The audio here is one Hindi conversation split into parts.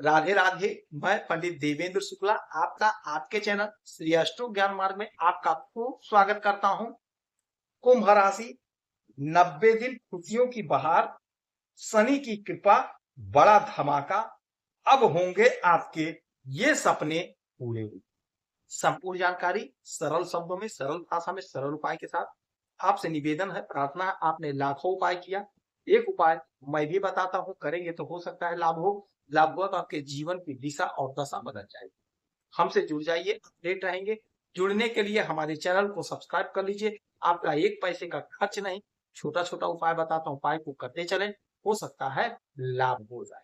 राधे राधे। मैं पंडित देवेंद्र शुक्ला आपका आपके चैनल श्री अष्टो ज्ञान मार्ग में आपका खूब स्वागत करता हूं। कुंभ राशि, 90 दिन खुशियों की बहार, शनि की कृपा, बड़ा धमाका, अब होंगे आपके ये सपने पूरे। संपूर्ण जानकारी सरल शब्दों में, सरल भाषा में, सरल उपाय के साथ आपसे निवेदन है, प्रार्थना है। आपने लाखों उपाय किया, एक उपाय मैं भी बताता हूं, करेंगे तो हो सकता है लाभ हो। लाभ हुआ तो आपके जीवन की दिशा और दशा बदल जाएगी। हमसे जुड़ जाइए, अपडेट रहेंगे। जुड़ने के लिए हमारे चैनल को सब्सक्राइब कर लीजिए। आपका एक पैसे का खर्च नहीं, छोटा छोटा उपाय बताता हूं, उपाय को करते चले, हो सकता है लाभ हो जाए।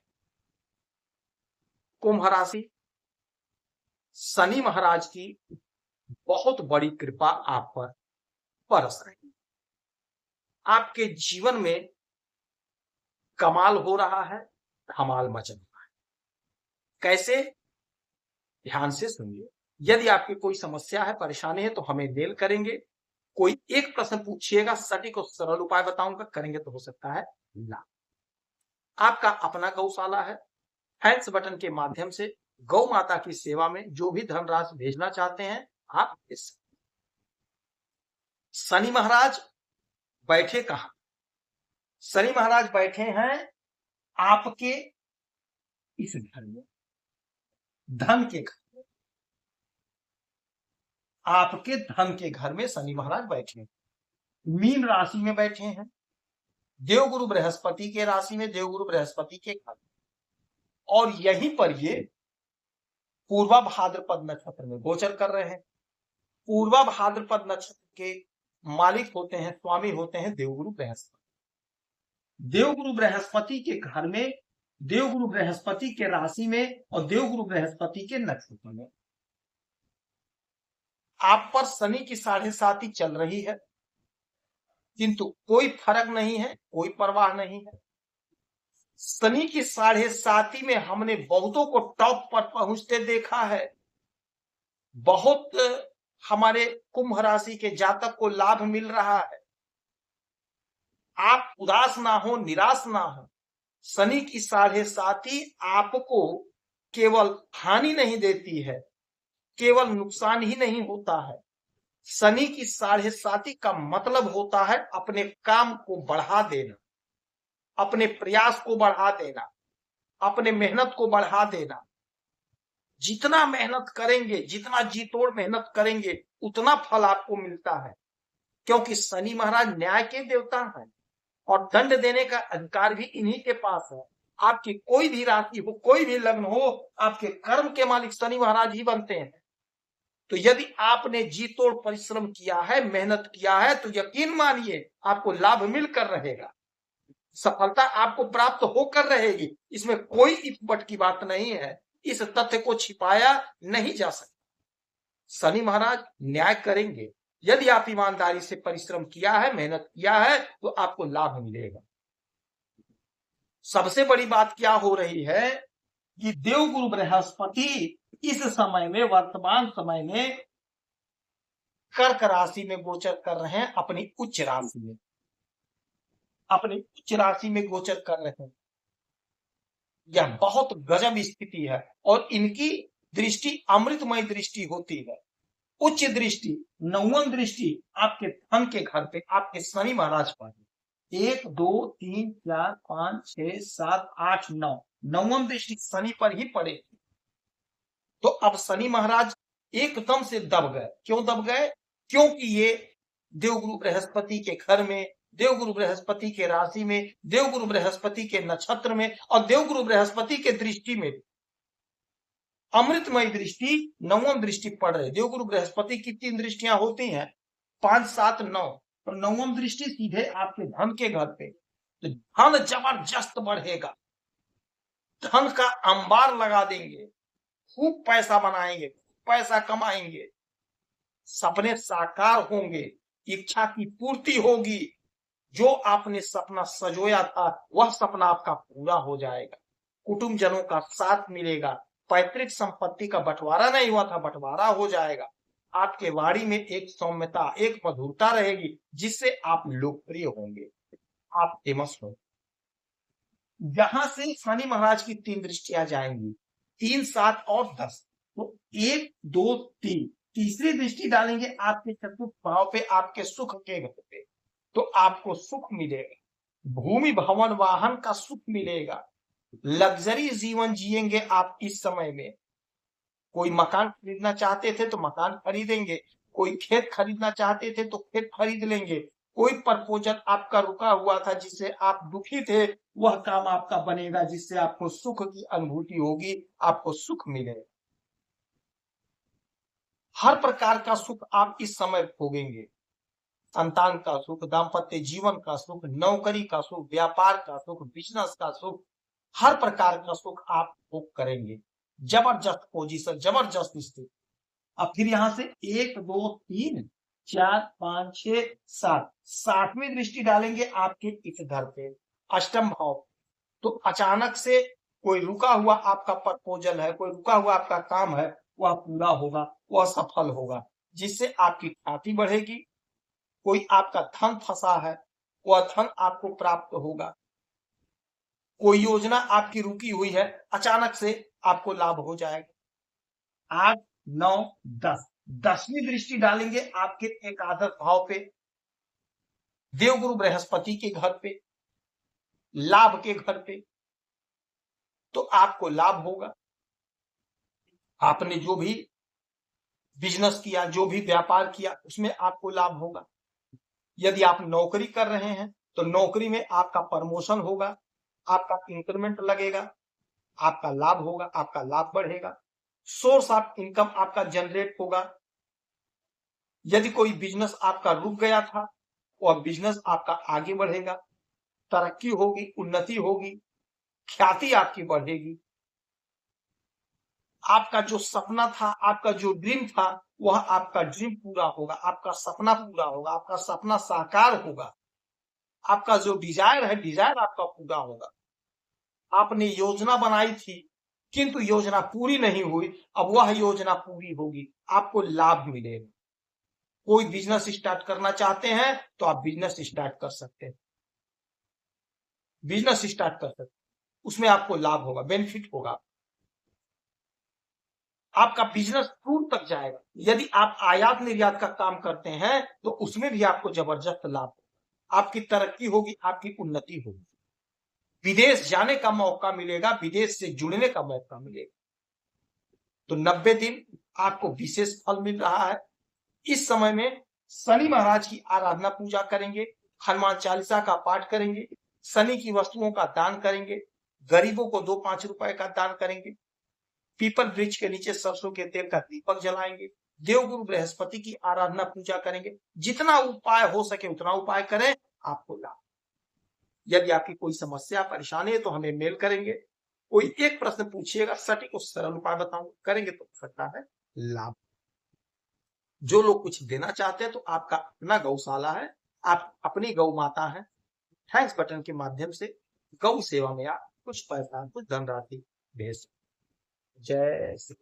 कुंभ राशि, शनि महाराज की बहुत बड़ी कृपा आप पर बरस रही है। आपके जीवन में कमाल हो रहा है, धमाल मच रहा है। कैसे? ध्यान से सुनिए। यदि आपकी कोई समस्या है, परेशानी है तो हमें मेल करेंगे। कोई एक प्रश्न पूछिएगा, सटीक और सरल उपाय बताऊंगा, करेंगे तो हो सकता है लाभ। आपका अपना गौशाला है, थैंक्स बटन के माध्यम से गौ माता की सेवा में जो भी धनराशि भेजना चाहते हैं आप भेज सकते हैं। शनि महाराज बैठे कहां? शनि महाराज बैठे हैं आपके इस घर में, धन के घर में। आपके धन के घर में शनि महाराज बैठे हैं, मीन राशि में बैठे हैं, देवगुरु बृहस्पति के राशि में, देवगुरु बृहस्पति के घर में। और यहीं पर ये पूर्वा भाद्रपद नक्षत्र में गोचर कर रहे हैं। पूर्वा भाद्रपद नक्षत्र के मालिक होते हैं, स्वामी होते हैं देवगुरु बृहस्पति। देवगुरु बृहस्पति के घर में, देवगुरु बृहस्पति के राशि में और देवगुरु बृहस्पति के नक्षत्र में आप पर शनि की 7.5 चल रही है, किंतु कोई फर्क नहीं है, कोई परवाह नहीं है। शनि की 7.5 में हमने बहुतों को टॉप पर पहुंचते देखा है। बहुत हमारे कुंभ राशि के जातक को लाभ मिल रहा है। आप उदास ना हो, निराश ना हो। शनि की 7.5 आपको केवल हानि नहीं देती है, केवल नुकसान ही नहीं होता है। शनि की 7.5 का मतलब होता है अपने काम को बढ़ा देना, अपने प्रयास को बढ़ा देना, अपने मेहनत को बढ़ा देना। जितना मेहनत करेंगे, जितना जी तोड़ मेहनत करेंगे, उतना फल आपको मिलता है, क्योंकि शनि महाराज न्याय के देवता हैं और दंड देने का अधिकार भी इन्हीं के पास है। आपकी कोई भी राशि हो, कोई भी लग्न हो, आपके कर्म के मालिक शनि महाराज ही बनते हैं। तो यदि आपने जी तोड़ परिश्रम किया है, मेहनत किया है, तो यकीन मानिए आपको लाभ मिलकर रहेगा, सफलता आपको प्राप्त होकर रहेगी। इसमें कोई इफ बट की बात नहीं है, इस तथ्य को छिपाया नहीं जा सकता। शनि महाराज न्याय करेंगे। यदि आप ईमानदारी से परिश्रम किया है, मेहनत किया है, तो आपको लाभ मिलेगा। सबसे बड़ी बात क्या हो रही है कि देवगुरु बृहस्पति इस समय में, वर्तमान समय में कर्क राशि में गोचर कर रहे हैं, अपनी उच्च राशि में, अपनी उच्च राशि में गोचर कर रहे हैं। यह बहुत गजब स्थिति है और इनकी दृष्टि अमृतमय दृष्टि होती है। उच्च दृष्टि, नौवम दृष्टि आपके धन के घर पे, आपके शनि महाराज पर 1 2 3 4 5 6 7 8 9, नौवम दृष्टि शनि पर ही पड़ेगी। तो अब शनि महाराज एकदम से दब गए। क्यों दब गए? क्योंकि ये देवगुरु बृहस्पति के घर में, देवगुरु बृहस्पति के राशि में, देवगुरु बृहस्पति के नक्षत्र में और देवगुरु बृहस्पति के दृष्टि में, अमृतमय दृष्टि, नवम दृष्टि पड़ रही। देवगुरु बृहस्पति की 3 दृष्टियां होती हैं, 5 7 9, तो नवम दृष्टि सीधे आपके धन के घर पे। तो धन जबरदस्त बढ़ेगा, धन का अंबार लगा देंगे, खूब पैसा बनाएंगे, पैसा कमाएंगे, सपने साकार होंगे, इच्छा की पूर्ति होगी। जो आपने सपना सजोया था वह सपना आपका पूरा हो जाएगा। कुटुंब जनों का साथ मिलेगा, पैतृक संपत्ति का बंटवारा नहीं हुआ था, बंटवारा हो जाएगा। आपके वाणी में एक सौम्यता, एक मधुरता रहेगी, जिससे आप लोकप्रिय होंगे, आप फेमस होंगे। जहां से शनि महाराज की 3 दृष्टियां जाएंगी, 3, 7 और 10। तो 1, 2, 3 तीसरी दृष्टि डालेंगे आपके चतुर्थ भाव पे, आपके सुख के घर पे, तो आपको सुख मिलेगा, भूमि भवन वाहन का सुख मिलेगा, लग्जरी जीवन जिएंगे आप इस समय में। कोई मकान खरीदना चाहते थे तो मकान खरीदेंगे, कोई खेत खरीदना चाहते थे तो खेत खरीद लेंगे, कोई प्रपोजल आपका रुका हुआ था जिससे आप दुखी थे, वह काम आपका बनेगा जिससे आपको सुख की अनुभूति होगी, आपको सुख मिलेगा। हर प्रकार का सुख आप इस समय भोगेंगे, संतान का सुख, दाम्पत्य जीवन का सुख, नौकरी का सुख, व्यापार का सुख, बिजनेस का सुख, हर प्रकार का सुख आप भोग करेंगे। जबरदस्त पोजीशन, जबरदस्त स्थिति। अब फिर यहां से 1, 2, 3, 4, 5, 6, 7 7वीं दृष्टि डालेंगे आपके इस घर पे, अष्टम भाव। तो अचानक से कोई रुका हुआ आपका प्रपोजल है, कोई रुका हुआ आपका काम है, वह पूरा होगा, वह सफल होगा, जिससे आपकी ख्याति बढ़ेगी। कोई आपका धन फंसा है, वह धन आपको प्राप्त होगा। कोई योजना आपकी रुकी हुई है, अचानक से आपको लाभ हो जाएगा। 8, 9, 10 10वीं दृष्टि डालेंगे आपके एकादश भाव पे, देवगुरु बृहस्पति के घर पे, लाभ के घर पे, तो आपको लाभ होगा। आपने जो भी बिजनेस किया, जो भी व्यापार किया, उसमें आपको लाभ होगा। यदि आप नौकरी कर रहे हैं तो नौकरी में आपका प्रमोशन होगा, आपका इंक्रीमेंट लगेगा, आपका लाभ होगा, आपका लाभ बढ़ेगा, सोर्स ऑफ इनकम आपका जनरेट होगा। यदि कोई बिजनेस आपका रुक गया था, वह बिजनेस आपका आगे बढ़ेगा, तरक्की होगी, उन्नति होगी, ख्याति आपकी बढ़ेगी। आपका जो सपना था, आपका जो ड्रीम था, वह आपका ड्रीम पूरा होगा, आपका सपना पूरा होगा, आपका सपना साकार होगा, आपका जो डिजायर है, डिजायर आपका पूरा होगा। आपने योजना बनाई थी किंतु योजना पूरी नहीं हुई, अब वह योजना पूरी होगी, आपको लाभ मिलेगा। कोई बिजनेस स्टार्ट करना चाहते हैं तो आप बिजनेस स्टार्ट कर सकते हैं, बिजनेस स्टार्ट कर सकते हैं, उसमें आपको लाभ होगा, बेनिफिट होगा, आपका बिजनेस दूर तक जाएगा। यदि आप आयात निर्यात का काम करते हैं तो उसमें भी आपको जबरदस्त लाभ होगा, आपकी तरक्की होगी, आपकी उन्नति होगी, विदेश जाने का मौका मिलेगा, विदेश से जुड़ने का मौका मिलेगा। तो 90 दिन आपको विशेष फल मिल रहा है। इस समय में शनि महाराज की आराधना पूजा करेंगे, हनुमान चालीसा का पाठ करेंगे, शनि की वस्तुओं का दान करेंगे, गरीबों को 2-5 रुपए का दान करेंगे, पीपल वृक्ष के नीचे सरसों के तेल का दीपक जलाएंगे, देवगुरु बृहस्पति की आराधना पूजा करेंगे। जितना उपाय हो सके उतना उपाय करें, आपको लाभ। यदि आपकी कोई समस्या परेशानी है तो हमें मेल करेंगे, कोई एक प्रश्न पूछिएगा, सटीक और सरल उपाय बताऊंगा, करेंगे तो सकता है लाभ। जो लोग कुछ देना चाहते हैं तो आपका अपना गौशाला है, आप अपनी गौ माता है, थैंक्स बटन के माध्यम से गौ सेवा में आप कुछ पैसा, कुछ धनराशि भेज। जय श्री